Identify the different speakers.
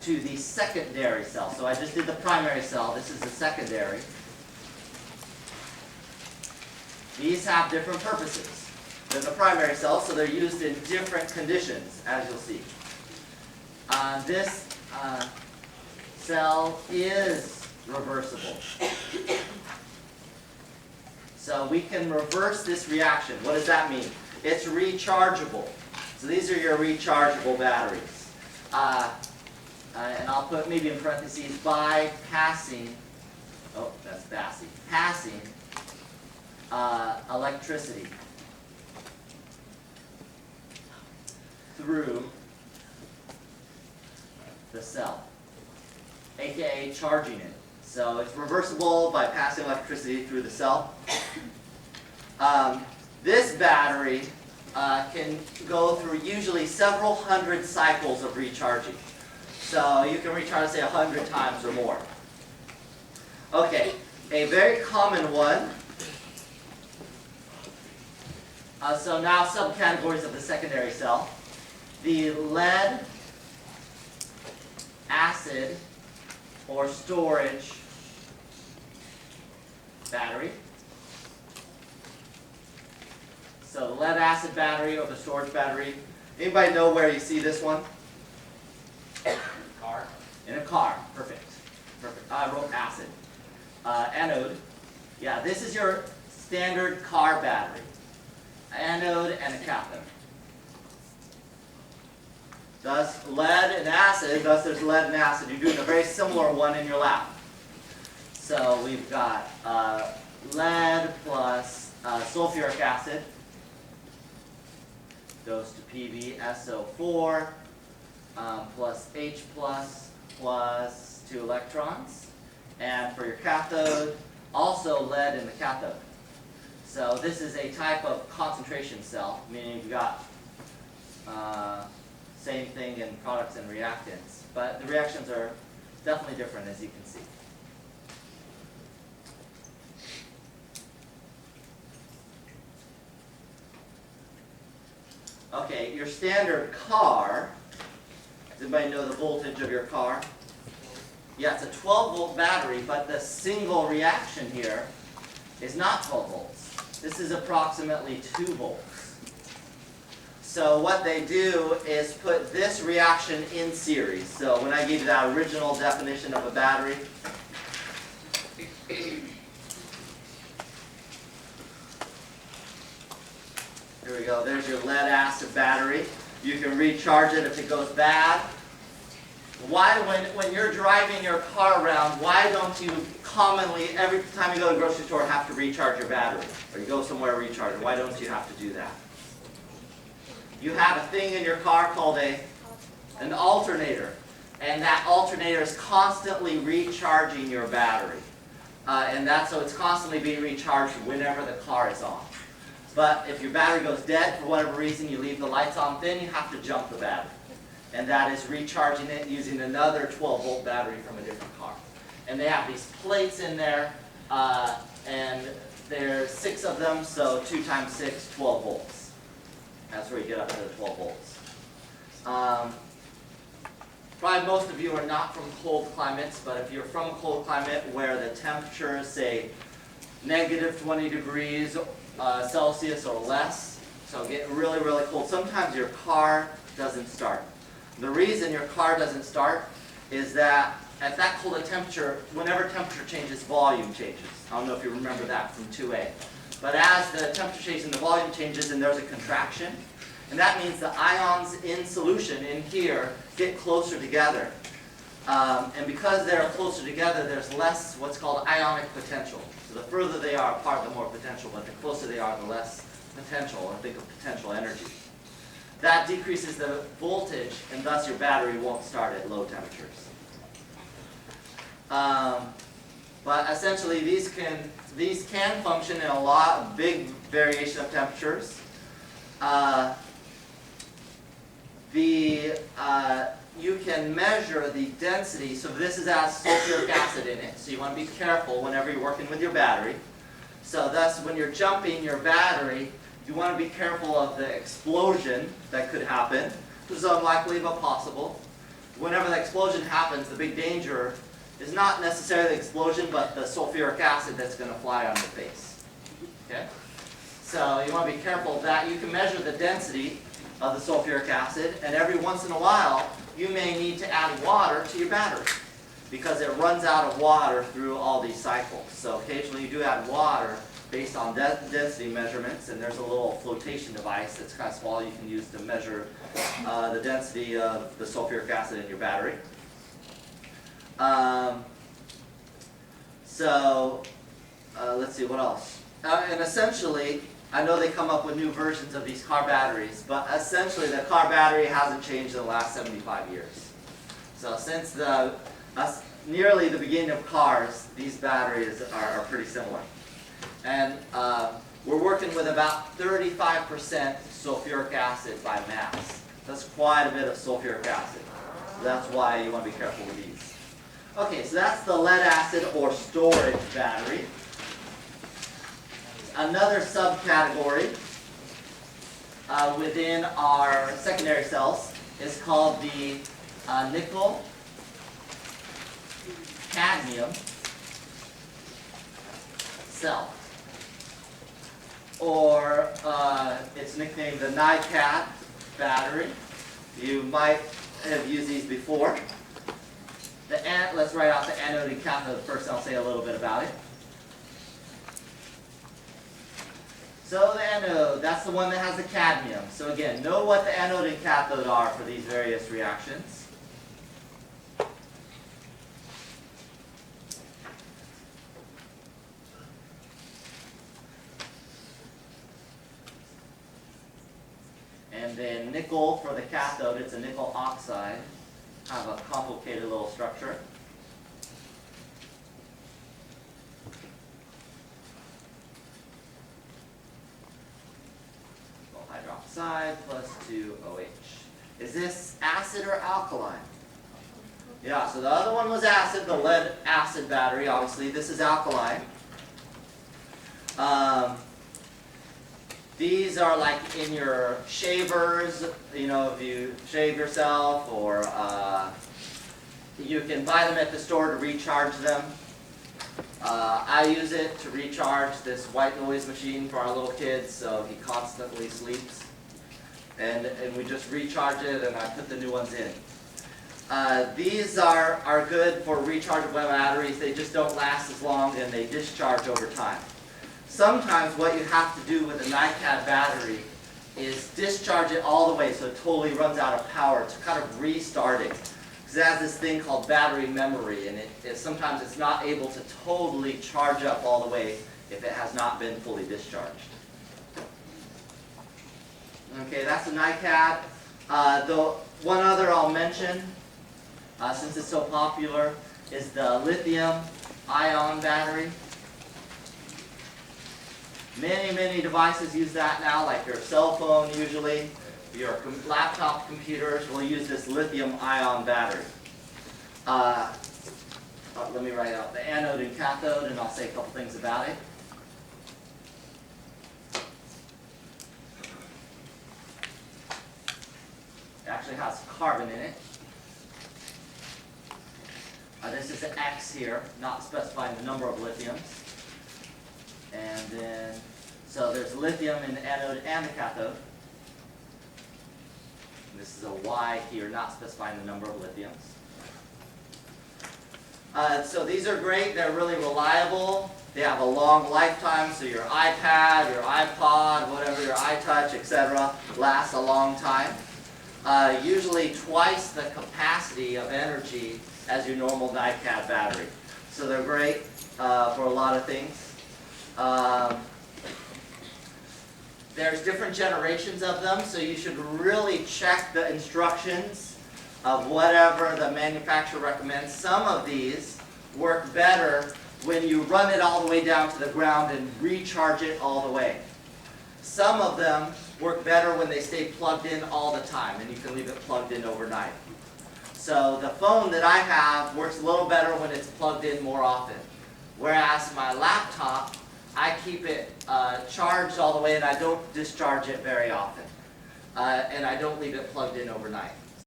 Speaker 1: to the secondary cell. So I just did the primary cell. This is the secondary. These have different purposes than the primary cell, so they're used in different conditions, as you'll see. This cell is reversible. So we can reverse this reaction. What does that mean? It's rechargeable. So these are your rechargeable batteries. And I'll put maybe in parentheses, by passing, oh, that's passing electricity through the cell, aka charging it. So it's reversible by passing electricity through the cell. This battery can go through usually several hundred cycles of recharging. So you can recharge, say, 100 times or more. Okay, a very common one. So now subcategories of the secondary cell. The lead acid or storage battery. So the lead acid battery or the storage battery. Anybody know where you see this one?
Speaker 2: Car.
Speaker 1: In a car. Perfect. Perfect. I wrote acid. Anode. Yeah, this is your standard car battery. Anode and a cathode. Thus, lead and acid, thus there's lead and acid. You're doing a very similar one in your lab. So we've got lead plus sulfuric acid goes to PbSO4 plus H plus 2 electrons. And for your cathode, also lead in the cathode. So this is a type of concentration cell, meaning you've got same thing in products and reactants, but the reactions are definitely different, as you can see. Okay, your standard car, does anybody know the voltage of your car? Yeah, it's a 12-volt battery, but the single reaction here is not 12 volts. This is approximately 2 volts. So what they do is put this reaction in series. So when I gave you that original definition of a battery, here we go, there's your lead acid battery. You can recharge it if it goes bad. Why, when you're driving your car around, why don't you commonly, every time you go to the grocery store, have to recharge your battery? Or you go somewhere to recharge it? Why don't you have to do that? You have a thing in your car called an alternator. And that alternator is constantly recharging your battery. And that's so it's constantly being recharged whenever the car is on. But if your battery goes dead for whatever reason, you leave the lights on, then you have to jump the battery. And that is recharging it using another 12-volt battery from a different car. And they have these plates in there, and there's 6 of them, so 2 times 6, 12 volts. That's where you get up to the 12 volts. Probably most of you are not from cold climates, but if you're from a cold climate where the temperature is, say, negative 20 degrees Celsius or less, so get really, really cold, sometimes your car doesn't start. The reason your car doesn't start is that at that cold a temperature, whenever temperature changes, volume changes. I don't know if you remember that from 2A. But as the temperature changes and the volume changes and there's a contraction, and that means the ions in solution in here get closer together. And because they're closer together, there's less what's called ionic potential. So the further they are apart, the more potential, but the closer they are, the less potential, or think of potential energy. That decreases the voltage, and thus your battery won't start at low temperatures. But essentially, these can function in a big variation of temperatures. You can measure the density. So this has sulfuric acid in it, so you want to be careful whenever you're working with your battery. So thus, when you're jumping your battery, you want to be careful of the explosion that could happen, which is unlikely but possible. whenever the explosion happens, the big danger is not necessarily the explosion, but the sulfuric acid that's going to fly on your face. Okay? So you want to be careful of that. You can measure the density of the sulfuric acid, and every once in a while, you may need to add water to your battery because it runs out of water through all these cycles. So occasionally you do add water based on density measurements, and there's a little flotation device that's kind of small you can use to measure the density of the sulfuric acid in your battery. Let's see, what else? And essentially, I know they come up with new versions of these car batteries, but essentially the car battery hasn't changed in the last 75 years. So since nearly the beginning of cars, these batteries are pretty similar. And we're working with about 35% sulfuric acid by mass. That's quite a bit of sulfuric acid. So that's why you want to be careful with these. Okay, so that's the lead acid or storage battery. Another subcategory within our secondary cells is called the nickel cadmium cell, or it's nicknamed the Nightcap Battery. You might have used these before. Let's write out the anode and cathode first, and I'll say a little bit about it. So the anode, that's the one that has the cadmium. So again, know what the anode and cathode are for these various reactions. And then nickel for the cathode, it's a nickel oxide. Kind of a complicated little structure. Hydroxide plus 2OH. Is this acid or alkaline? Yeah, so the other one was acid, the lead acid battery, obviously. This is alkaline. These are like in your shavers, you know, if you shave yourself, or you can buy them at the store to recharge them. I use it to recharge this white noise machine for our little kids, so he constantly sleeps. And we just recharge it, and I put the new ones in. These are good for rechargeable batteries. They just don't last as long, and they discharge over time. Sometimes what you have to do with a Nightcap battery is discharge it all the way so it totally runs out of power to kind of restart it. Because it has this thing called battery memory, and sometimes it's not able to totally charge up all the way if it has not been fully discharged. Okay, that's a Nightcap. The one other I'll mention, since it's so popular, is the lithium-ion battery. Many devices use that now, like your cell phone usually. Your laptop computers will use this lithium-ion battery. Let me write out the anode and cathode, and I'll say a couple things about it. It actually has carbon in it. This is an X here, not specifying the number of lithiums. And then, so there's lithium in the anode and the cathode. And this is a Y here, not specifying the number of lithiums. So these are great. They're really reliable. They have a long lifetime, so your iPad, your iPod, whatever, your iTouch, etc., lasts a long time. Usually twice the capacity of energy as your normal Nightcap battery. So they're great for a lot of things. There's different generations of them, so you should really check the instructions of whatever the manufacturer recommends. Some of these work better when you run it all the way down to the ground and recharge it all the way. Some of them work better when they stay plugged in all the time, and you can leave it plugged in overnight. So the phone that I have works a little better when it's plugged in more often, whereas my laptop, I keep it charged all the way, and I don't discharge it very often. And I don't leave it plugged in overnight.